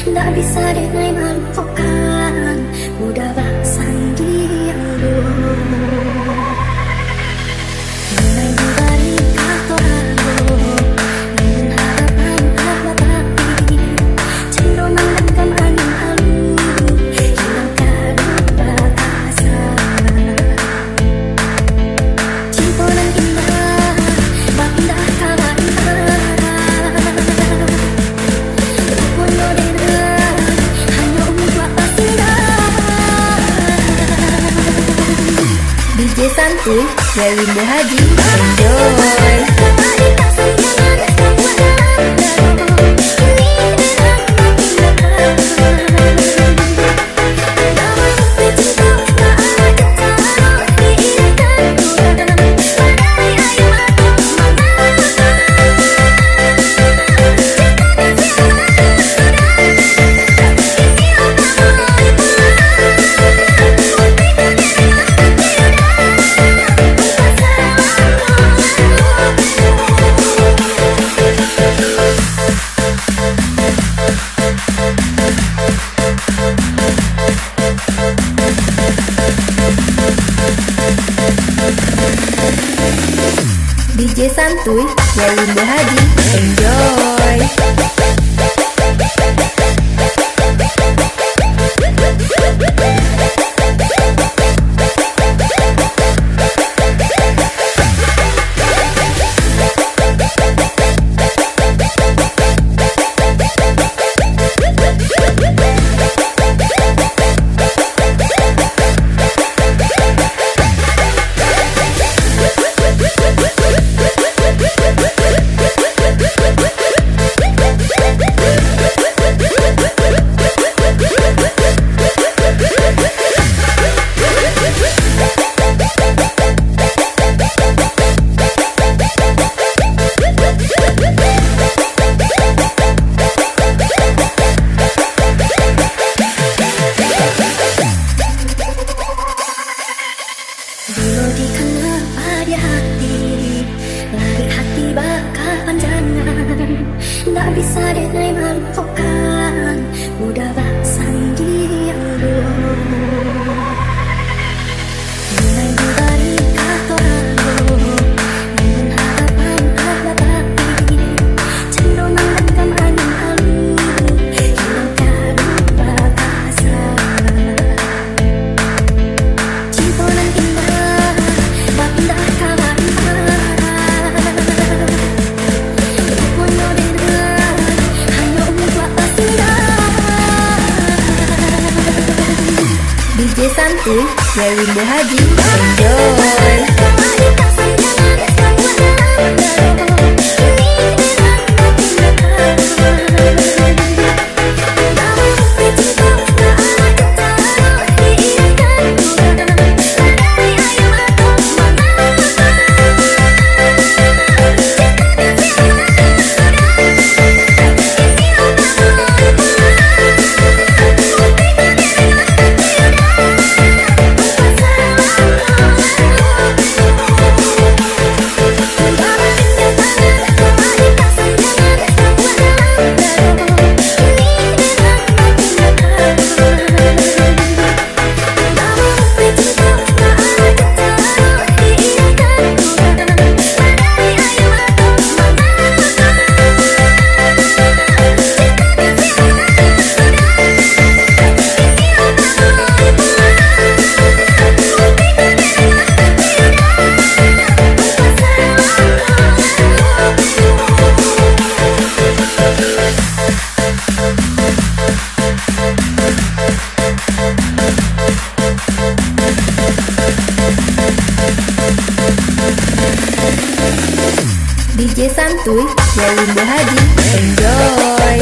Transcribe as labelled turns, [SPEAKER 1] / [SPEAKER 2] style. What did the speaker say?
[SPEAKER 1] Tak bisa denai melupakan mudah baksan diambil. Denai dibari kata aku, namun harapan tak matapi. Cenderung mendengkam angin halu, hilangkan batasan. Cinta nan indah, bak indah kalah indah. DJ Santuy, Yawinda Haji, enjoy. DJ Santuy, Yawinda Haji, enjoy. Tak bisa denai melupakan mudah baksan diambil. Denai dibari kata aku, namun harapan tak matapi. Cenderung mendengkam angin halu, hilangkan batasan. Cinta nan indah, bak indah kalah indah. DJ Santuy, Yawinda Haji, enjoy. DJ Santuy, Yawinda Haji, enjoy.